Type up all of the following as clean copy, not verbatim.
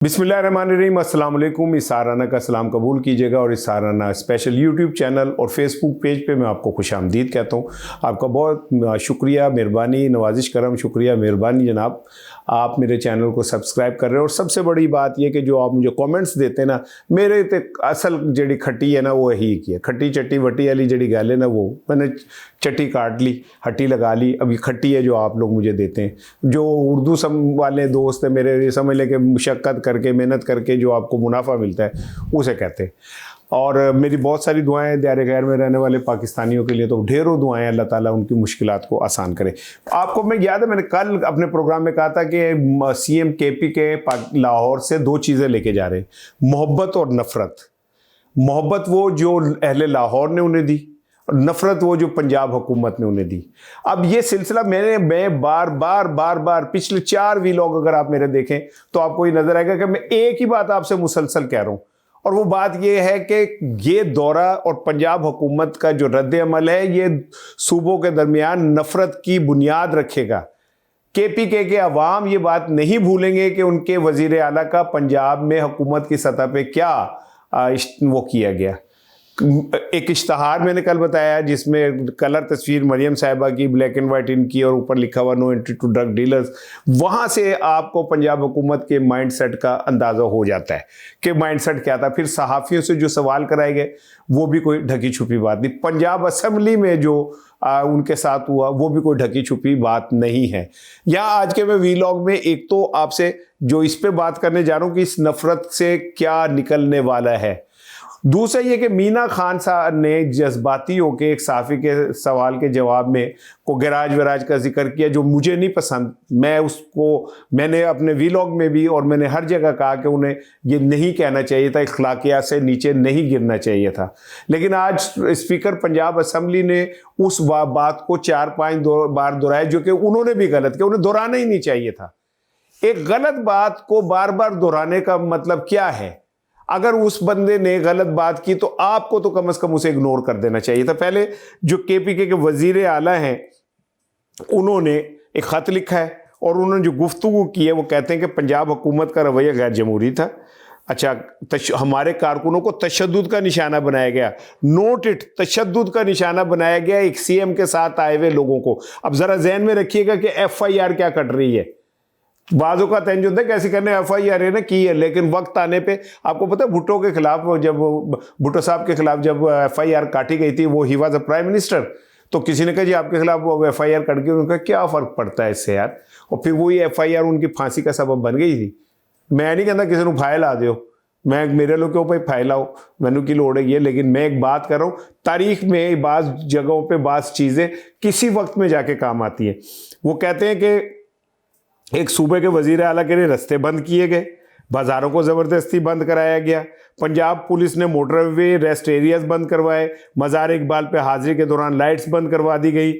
बिस्मिल्लाहिर्रहमानिर्रहीम, अस्सलाम वालेकुम। इस साराना का सलाम कबूल कीजिएगा और इस साराना स्पेशल यूट्यूब चैनल और फेसबुक पेज पे मैं आपको खुशामदीद कहता हूँ। आपका बहुत शुक्रिया, मेहरबानी, नवाजिश करम, शुक्रिया, मेहरबानी जनाब, आप मेरे चैनल को सब्सक्राइब कर रहे हैं। और सबसे बड़ी बात यह कि जो आप मुझे कमेंट्स देते हैं ना, मेरे ते असल जड़ी खट्टी है ना वो यही की है। खट्टी चट्टी वट्टी वाली जड़ी गल है ना, वो मैंने चट्टी काट ली, हट्टी लगा ली, अभी खट्टी है जो आप लोग मुझे देते हैं। जो उर्दू सम वाले दोस्त हैं मेरे, ये समझ लें कि मुशक्क़त करके, मेहनत करके जो आपको मुनाफा मिलता है उसे कहते हैं। और मेरी बहुत सारी दुआएं दायरे गैर में रहने वाले पाकिस्तानियों के लिए, तो ढेरों दुआएं, अल्लाह ताला उनकी मुश्किलात को आसान करे। आपको मैं याद है, मैंने कल अपने प्रोग्राम में कहा था कि सीएम केपी के लाहौर से दो चीज़ें लेके जा रहे हैं, मोहब्बत और नफ़रत। मोहब्बत वो जो अहले लाहौर ने उन्हें दी, और नफ़रत वो जो पंजाब हुकूमत ने उन्हें दी। अब ये सिलसिला मैं बार बार पिछले 4 वीलॉग अगर आप मेरे देखें तो आपको ये नज़र आएगा कि मैं एक ही बात आपसे मुसलसल कह रहा हूँ, और वो बात ये है कि ये दौरा और पंजाब हुकूमत का जो रद्द अमल है, ये सूबों के दरमियान नफ़रत की बुनियाद रखेगा। केपीके के अवाम ये बात नहीं भूलेंगे कि उनके वज़ीर आला का पंजाब में हुकूमत की सतह पे क्या वो किया गया। एक इश्तहार मैंने कल बताया जिसमें कलर तस्वीर मरियम साहिबा की, ब्लैक एंड वाइट इनकी, और ऊपर लिखा हुआ no entry to drug dealers. वहाँ से आपको पंजाब हुकूमत के माइंडसेट का अंदाज़ा हो जाता है कि माइंडसेट क्या था। फिर सहाफ़ियों से जो सवाल कराए गए वो भी कोई ढकी छुपी बात नहीं। पंजाब असम्बली में जो उनके साथ हुआ वो भी कोई ढकी छुपी बात नहीं है। यहाँ आज के मैं वीलॉग में एक तो आपसे जो इस पे बात करने जा रहा हूँ कि इस नफ़रत से क्या निकलने वाला है। दूसरा ये कि मीना खान साहब ने जज्बाती होकर एक साफ़ी के सवाल के जवाब में को गैराज वराज का जिक्र किया, जो मुझे नहीं पसंद। मैंने अपने वीलॉग में भी और मैंने हर जगह कहा कि उन्हें ये नहीं कहना चाहिए था, अखलाकियात से नीचे नहीं गिरना चाहिए था। लेकिन आज स्पीकर पंजाब असम्बली ने उस बात को 4-5 बार दोहराया जो कि उन्होंने भी गलत किया, उन्हें दोहराना ही नहीं चाहिए था। एक गलत बात को बार बार दोहराने का मतलब क्या है? अगर उस बंदे ने गलत बात की तो आपको तो कम से कम उसे इग्नोर कर देना चाहिए था। पहले जो केपीके के वजीर आला हैं उन्होंने एक ख़त लिखा है और उन्होंने जो गुफ्तगू की है वो कहते हैं कि पंजाब हुकूमत का रवैया गैर जमहूरी था। अच्छा, हमारे कारकुनों को तशद्दुद का निशाना बनाया गया। नोट इट, तशद्दुद का निशाना बनाया गया एक सीएम के साथ आए हुए लोगों को। अब ज़रा जहन में रखिएगा कि FIR क्या कट रही है। बाजों का तंज होता है कैसे करने FIR है ना की है, लेकिन वक्त आने पे आपको पता है भुट्टो के खिलाफ, जब भुट्टो साहब के खिलाफ जब FIR काटी गई थी, वो he was a prime minister, तो किसी ने कहा जी आपके खिलाफ वो FIR कट गई। उनका क्या फ़र्क पड़ता है इससे यार। और फिर वही FIR उनकी फांसी का सबब बन गई थी। मैं नहीं कहता किसी को फाइल आ दो, मैं मेरे लोग के ऊपर फाइल आओ, मैनू की लोड़ है ये, लेकिन मैं एक बात कर रहा हूँ, तारीख में बाज़ जगहों पर बाज़ चीज़ें किसी वक्त में जाके काम आती हैं। वो कहते हैं कि एक सूबे के वजीर आला के लिए रास्ते बंद किए गए, बाज़ारों को ज़बरदस्ती बंद कराया गया, पंजाब पुलिस ने मोटरवे रेस्ट एरियाज बंद करवाए, मज़ार इकबाल पे हाजिरी के दौरान लाइट्स बंद करवा दी गई।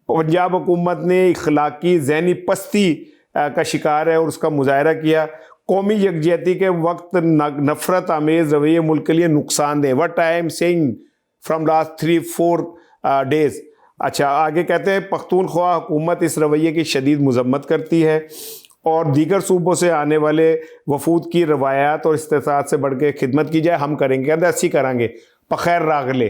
पंजाब हुकूमत ने इखलाकी ज़हनी पस्ती का शिकार है और उसका मुजाहरा किया। कौमी यकजहती के वक्त नफ़रत आमेज़ रवैये मुल्क के लिए नुकसानदेह। What I am saying from last 3-4 days. अच्छा, आगे कहते हैं पख्तूनख्वा हुकूमत इस रवैये की शदीद मज़म्मत करती है और दीगर सूबों से आने वाले वफूद की रवायात और इस्तेसात से बढ़ के खिदमत की जाए, हम करेंगे, कहते अस्सी करांगे, पखैर रागले,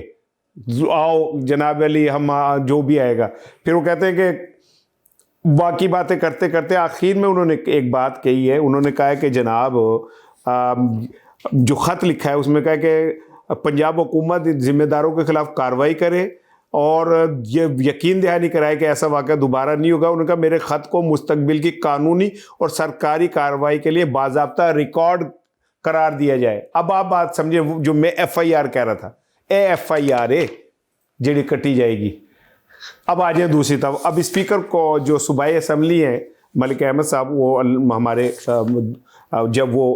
आओ जनाब अली, हम जो भी आएगा। फिर वो कहते हैं कि बाकी बातें करते करते आखिर में उन्होंने एक बात कही है। उन्होंने कहा है कि जनाब जो ख़त लिखा है उसमें कहा है कि पंजाब हुकूमत ज़िम्मेदारों के ख़िलाफ़ कार्रवाई करे और ये यकीन दहानी कराए कि ऐसा वाक़या दोबारा नहीं होगा। उन्होंने कहा मेरे ख़त को मुस्तकबिल की कानूनी और सरकारी कार्रवाई के लिए बाज़ाब्ता रिकॉर्ड करार दिया जाए। अब आप बात समझे, जो मैं FIR कह रहा था, FIR जड़ी कटी जाएगी। अब आ जाए दूसरी तरफ। अब स्पीकर को जो सूबाई असम्बली हैं मलिक अहमद साहब, वो हमारे जब वो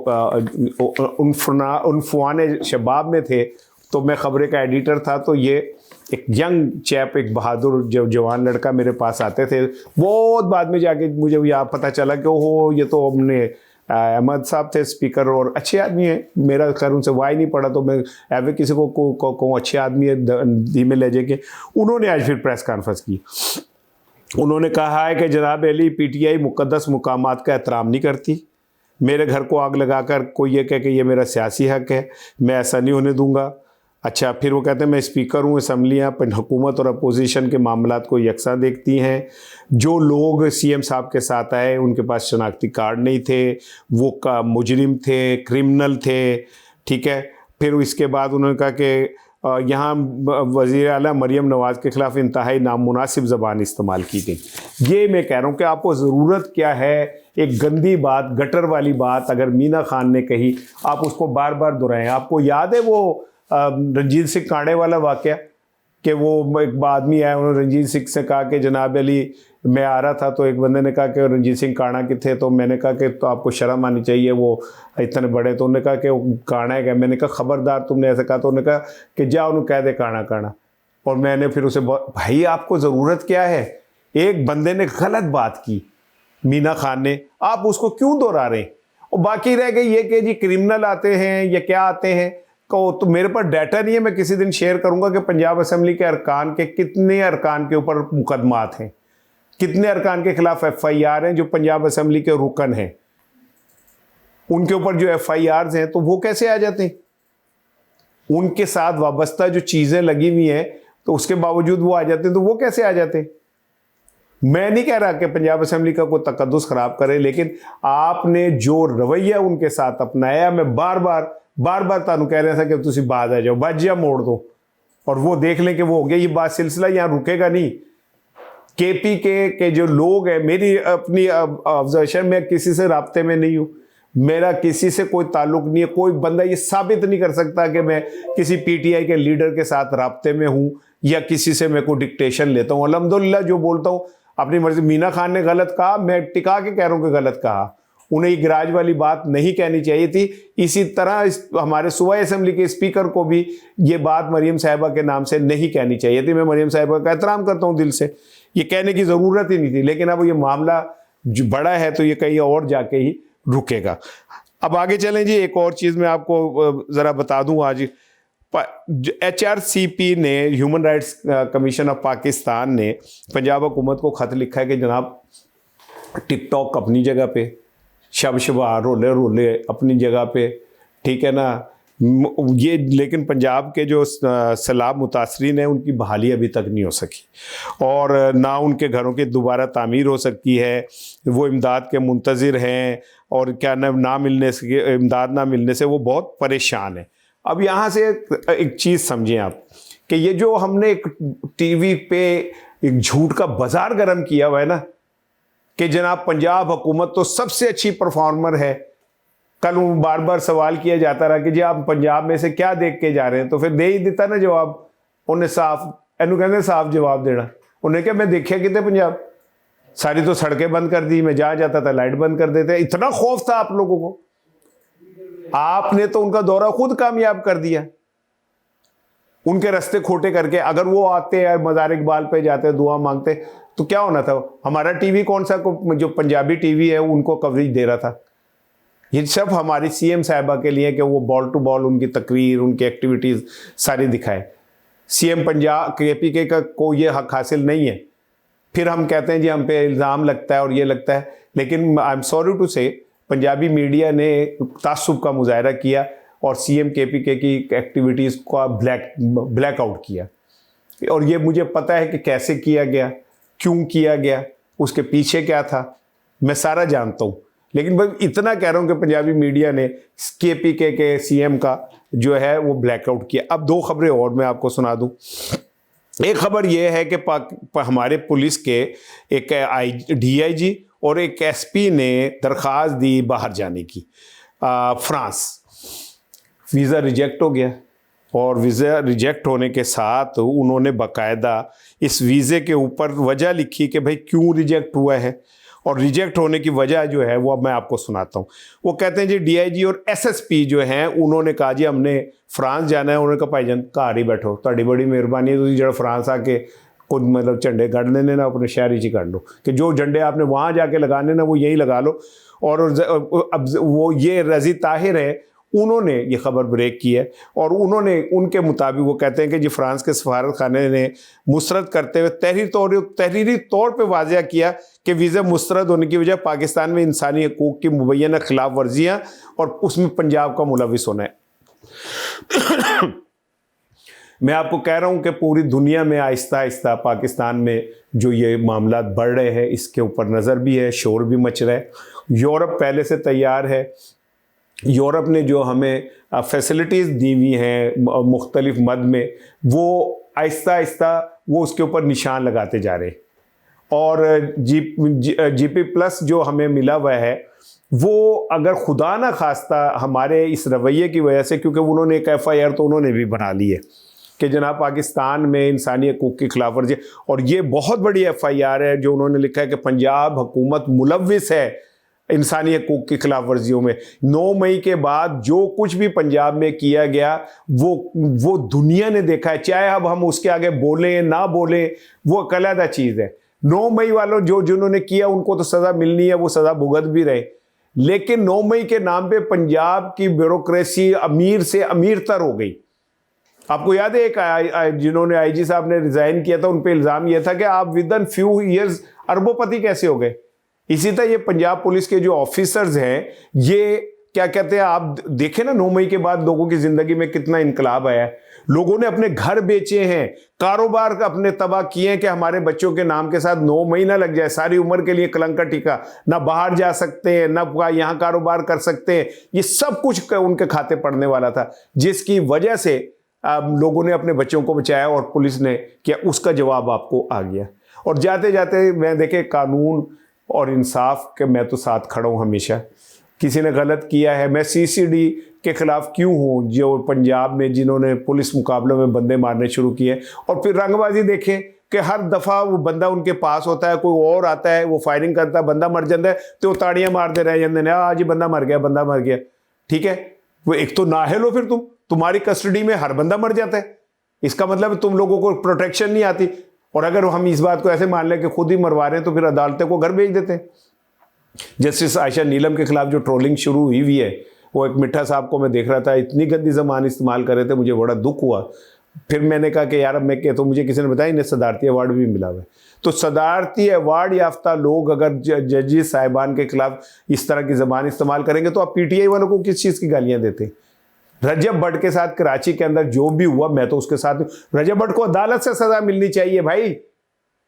उनफुआन शबाब में थे तो मैं ख़बरें का एडिटर था, तो ये एक यंग चैप, एक बहादुर जवान लड़का मेरे पास आते थे। बहुत बाद में जाके मुझे यहाँ पता चला कि ओहो ये तो हमने अहमद साहब थे स्पीकर, और अच्छे आदमी हैं। मेरा खैर उनसे वाई नहीं पड़ा, तो मैं एवे किसी को अच्छे आदमी है धीमे लहजे के। उन्होंने आज फिर प्रेस कॉन्फ्रेंस की। उन्होंने कहा है कि जनाब अली PTI मुक़द्दस मुकामात का एहतराम नहीं करती, मेरे घर को आग लगाकर कोई ये कहे कि ये मेरा सियासी हक है, मैं ऐसा नहीं होने दूंगा। अच्छा, फिर वो कहते हैं मैं स्पीकर हूँ, असम्बलियाँ हुकूमत और अपोजिशन के मामलात को यकसा देखती हैं। जो लोग सीएम साहब के साथ आए उनके पास शनाख्ती कार्ड नहीं थे, वो का मुजरिम थे, क्रिमिनल थे, ठीक है। फिर इसके बाद उन्होंने कहा कि यहाँ वज़ीर आला मरीम नवाज़ के ख़िलाफ़ इंतहाई नामुनासिब ज़बान इस्तेमाल की गई। ये मैं कह रहा हूँ कि आपको ज़रूरत क्या है, एक गंदी बात, गटर वाली बात अगर मीना खान ने कही, आप उसको बार बार दोहराएं। आपको याद है वो रंजीत सिंह कांडे वाला वाक़या कि वो एक आदमी आया, उन्होंने रंजीत सिंह से कहा कि जनाब अली मैं आ रहा था, तो एक बंदे ने कहा कि रंजीत सिंह काणा के थे, तो मैंने कहा कि तो आपको शर्म आनी चाहिए, वो इतने बड़े। तो उन्होंने कहा कि वो काणा है क्या? मैंने कहा खबरदार तुमने ऐसा कहा। तो उन्होंने कहा कि जा उन्होंने कह दे काणा काणा। और मैंने फिर उसे भाई आपको ज़रूरत क्या है, एक बंदे ने गलत बात की मीना खान ने, आप उसको क्यों दोहरा रहे हैं? और बाकी रह गई ये कि जी क्रिमिनल आते हैं या क्या आते हैं को, तो मेरे पास डाटा नहीं है, मैं किसी दिन शेयर करूंगा कि पंजाब असेंबली के अरकान के कितने अरकान के ऊपर मुकदमात हैं, कितने अरकान के खिलाफ FIR हैं जो पंजाब असेंबली के रुकन हैं, उनके ऊपर जो FIRs हैं, तो वो कैसे आ जाते हैं? उनके साथ वाबस्ता जो चीज़ें लगी हुई हैं तो उसके बावजूद वो आ जाते हैं, तो वो कैसे आ जाते हैं? मैं नहीं कह रहा कि पंजाब असेंबली का कोई तकद्दुस खराब करे, लेकिन आपने जो रवैया उनके साथ अपनाया, मैं बार बार तानू कह रहा था कि तुसी बाद आ जाओ, बाजिया मोड़ दो और वो देख लें कि वो हो गया। ये बात सिलसिला यहाँ रुकेगा नहीं। KP के जो लोग हैं, मेरी अपनी ऑब्जर्वेशन, मैं किसी से राब्ते में नहीं हूँ, मेरा किसी से कोई ताल्लुक नहीं है। कोई बंदा ये साबित नहीं कर सकता कि मैं किसी PTI के लीडर के साथ राब्ते में हूँ या किसी से मैं कोई डिक्टेशन लेता हूँ। अल्हम्दुलिल्लाह जो बोलता हूँ अपनी मर्जी। मीना खान ने गलत कहा, मैं टिका के कह रहा हूँ कि गलत कहा, उन्हें ये गिराज वाली बात नहीं कहनी चाहिए थी। इसी तरह हमारे सूबाई असेंबली के स्पीकर को भी ये बात मरीम साहिबा के नाम से नहीं कहनी चाहिए थी। मैं मरीम साहिबा का एहतराम करता हूँ दिल से, ये कहने की ज़रूरत ही नहीं थी, लेकिन अब ये मामला जो बड़ा है तो ये कहीं और जाके ही रुकेगा। अब आगे चलें जी। एक और चीज़ मैं आपको ज़रा बता दूँ, आज HRCP ने, human rights commission of Pakistan ने पंजाब हुकूमत को ख़त लिखा है कि जनाब टिकटॉक अपनी जगह पे, शब शबा रोले रोले अपनी जगह पे, ठीक है ना ये, लेकिन पंजाब के जो सैलाब मुतासरीन हैं उनकी बहाली अभी तक नहीं हो सकी और ना उनके घरों की दोबारा तामीर हो सकती है। वो इमदाद के मुंतज़िर हैं और क्या ना मिलने से, इमदाद ना मिलने से वो बहुत परेशान हैं। अब यहाँ से एक चीज़ समझें आप कि ये जो हमने एक TV पे एक झूठ का बाजार गर्म किया हुआ है ना कि जनाब पंजाब हुकूमत तो सबसे अच्छी परफॉर्मर है। कल बार बार सवाल किया जाता रहा कि जी आप पंजाब में से क्या देख के जा रहे हैं, तो फिर दे ही देता ना जवाब। उन्हें साफ एनू कहते साफ जवाब देना। उन्हें क्या मैं देखिया कितने पंजाब, सारी तो सड़कें बंद कर दी, मैं जहाँ जाता था लाइट बंद कर देते। इतना खौफ था आप लोगों को, आपने तो उनका दौरा खुद कामयाब कर दिया, उनके रास्ते खोटे करके। अगर वो आते हैं मज़ार इकबाल पे जाते दुआ मांगते तो क्या होना था? हमारा TV कौन सा जो पंजाबी TV है उनको कवरेज दे रहा था। ये सब हमारी CM साहिबा के लिए कि वो बॉल टू बॉल उनकी तकरीर, उनकी एक्टिविटीज़ सारी दिखाए। CM पंजाब KP का को ये हक हासिल नहीं है। फिर हम कहते हैं जी हम पे इल्ज़ाम लगता है और ये लगता है, लेकिन आई एम सॉरी टू से पंजाबी मीडिया ने तासुब का मुजाहरा किया और CM KP की एक्टिविटीज़ का ब्लैक आउट किया। और ये मुझे पता है कि कैसे किया गया, क्यों किया गया, उसके पीछे क्या था, मैं सारा जानता हूँ। लेकिन भाई इतना कह रहा हूँ कि पंजाबी मीडिया ने KP के CM का जो है वो ब्लैकआउट किया। अब दो खबरें और मैं आपको सुना दूँ। एक खबर ये है कि हमारे पुलिस के एक DIG और एक SP ने दरख्वास्त दी बाहर जाने की, फ्रांस। वीज़ा रिजेक्ट हो गया और वीज़ा रिजेक्ट होने के साथ उन्होंने बाकायदा इस वीज़े के ऊपर वजह लिखी कि भाई क्यों रिजेक्ट हुआ है, और रिजेक्ट होने की वजह जो है वो अब मैं आपको सुनाता हूँ। वो कहते हैं जी DIG और SSP जो हैं उन्होंने कहा जी हमने फ्रांस जाना है। उन्होंने कहा भाईजान घर ही बैठो, ताड़ी बड़ी मेहरबानी है, तुम जो फ्रांस आके खुद मतलब झंडे गढ़ लेने ना, अपने शहर ही कर लो कि जो झंडे आपने वहाँ जाके लगाने ना वो यहीं लगा लो। और अब वो ये रज़ी ताहिर है, उन्होंने ये खबर ब्रेक की है और उन्होंने उनके मुताबिक वो कहते हैं कि जी फ्रांस के सफारत खाने ने मुस्तरद करते हुए तहरीरी तौर पे वाज़िया किया कि वीज़ा मुस्तरद होने की वजह पाकिस्तान में इंसानी हकूक़ की मुबैना खिलाफ वर्जियाँ और उसमें पंजाब का मुलविस होना है। मैं आपको कह रहा हूँ कि पूरी दुनिया में आहिस्ता आहिस्ता पाकिस्तान में जो ये मामला बढ़ रहे हैं इसके ऊपर नज़र भी है, शोर भी मच रहा है। यूरोप पहले से तैयार है। यूरोप ने जो हमें फैसिलिटीज़ दी हुई हैं मुख्तलिफ मद में, वो आहिस्ता आहिस्ता वो उसके ऊपर निशान लगाते जा रहे हैं। और जीपी प्लस जो हमें मिला हुआ है वो अगर खुदा ना खास्ता हमारे इस रवैये की वजह से, क्योंकि उन्होंने एक FIR तो उन्होंने भी बना ली है कि जनाब पाकिस्तान में इंसानी हकूक़ की खिलाफ वर्जी, और ये बहुत बड़ी FIR है जो उन्होंने लिखा है कि पंजाब हुकूमत मुलविस है इंसानी हकूक़ की खिलाफ वर्जियों में। 9 मई के बाद जो कुछ भी पंजाब में किया गया वो दुनिया ने देखा है, चाहे अब हम उसके आगे बोलें ना बोलें वो अलग चीज़ है। 9 मई वालों जिन्होंने किया उनको तो सज़ा मिलनी है, वो सज़ा भुगत भी रहे, लेकिन 9 मई के नाम पे पंजाब की ब्यूरोक्रेसी अमीर से अमीर तर हो गई। आपको याद है एक जिन्होंने IG साहब ने रिजाइन किया था, उन पे इल्ज़ाम यह था कि आप विद इन फ्यू ईयर्स अरबोपति कैसे हो गए। इसी तरह ये पंजाब पुलिस के जो ऑफिसर्स हैं, ये क्या कहते हैं, आप देखें ना 9 मई के बाद लोगों की ज़िंदगी में कितना इनकलाब आया है। लोगों ने अपने घर बेचे हैं, कारोबार अपने तबाह किए हैं कि हमारे बच्चों के नाम के साथ 9 मई ना लग जाए, सारी उम्र के लिए कलंक का टीका, ना बाहर जा सकते हैं ना यहाँ कारोबार कर सकते हैं। ये सब कुछ उनके खाते पड़ने वाला था, जिसकी वजह से लोगों ने अपने बच्चों को बचाया और पुलिस ने किया, उसका जवाब आपको आ गया। और जाते जाते मैं देखे कानून और इंसाफ के मैं तो साथ खड़ा हूँ हमेशा। किसी ने गलत किया है, मैं CCD के खिलाफ क्यों हूँ, जो पंजाब में जिन्होंने पुलिस मुकाबलों में बंदे मारने शुरू किए और फिर रंगबाजी देखें कि हर दफ़ा वो बंदा उनके पास होता है, कोई और आता है, वो फायरिंग करता है, बंदा मर जाता है तो वो ताड़ियाँ मारते रह जाते हैं, आज ही बंदा मर गया, बंदा मर गया। ठीक है, वो एक तो नाअहल हो, फिर तुम्हारी कस्टडी में हर बंदा मर जाता है, इसका मतलब तुम लोगों को प्रोटेक्शन नहीं आती। और अगर हम इस बात को ऐसे मान लें कि खुद ही मरवा रहे हैं तो फिर अदालतें को घर भेज देते हैं। जस्टिस आयशा नीलम के खिलाफ जो ट्रोलिंग शुरू हुई है, वो एक मिठा साहब को मैं देख रहा था, इतनी गंदी ज़बान इस्तेमाल कर रहे थे, मुझे बड़ा दुख हुआ। फिर मैंने कहा कि यार अब मैं तो मुझे किसी ने बताया इन्हें सदारती अवार्ड भी मिला हुआ है। तो सदारती अवार्ड याफ्ता लोग अगर जजेस साहिबान के खिलाफ इस तरह की ज़बान इस्तेमाल करेंगे तो आप PTI वालों को किस चीज़ की गालियाँ देते। रजब भट्ट के साथ कराची के अंदर जो भी हुआ, मैं तो उसके साथ, रजब भट्ट को अदालत से सजा मिलनी चाहिए भाई,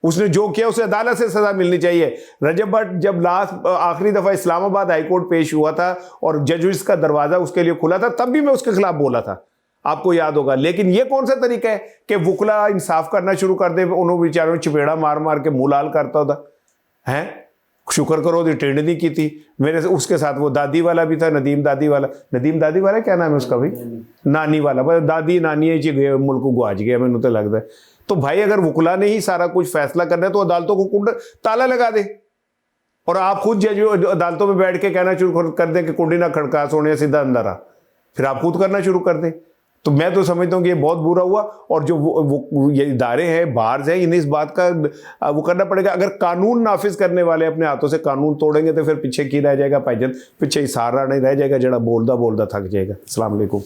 उसने जो किया उसे अदालत से सजा मिलनी चाहिए। रजब भट्ट जब आखिरी दफा इस्लामाबाद हाईकोर्ट पेश हुआ था और जज का दरवाजा उसके लिए खुला था, तब भी मैं उसके खिलाफ बोला था, आपको याद होगा। लेकिन ये कौन सा तरीका है कि वुकला इंसाफ करना शुरू कर दे, उन्होंने बेचारों चपेड़ा मार मार के मुंह लाल करता होता है। शुक्र करो दी ट्रेंड नहीं की थी मेरे से, उसके साथ वो दादी वाला भी था, नदीम दादी वाला क्या नाम है उसका भाई, नानी वाला, बस दादी नानी जी गए, मुल्क को गुआज गया मैंने तो लगता है। तो भाई अगर वुकला ने ही सारा कुछ फैसला करना है तो अदालतों को ताला लगा दे, और आप खुद जज अदालतों में बैठ के कहना शुरू कर दें कि कुंडी ना खड़का सोने सीधा अंदर आ, फिर आप खुद करना शुरू कर दें। तो मैं तो समझता हूँ कि ये बहुत बुरा हुआ। और जो वो ये इदारे हैं, बार्स हैं, इन्हें इस बात का वो करना पड़ेगा। अगर कानून नाफिज करने वाले अपने हाथों से कानून तोड़ेंगे तो फिर पीछे की रह जाएगा भाईजान, पीछे इशारा नहीं रह जाएगा, जड़ा बोलदा थक जाएगा। अस्सलाम वालेकुम।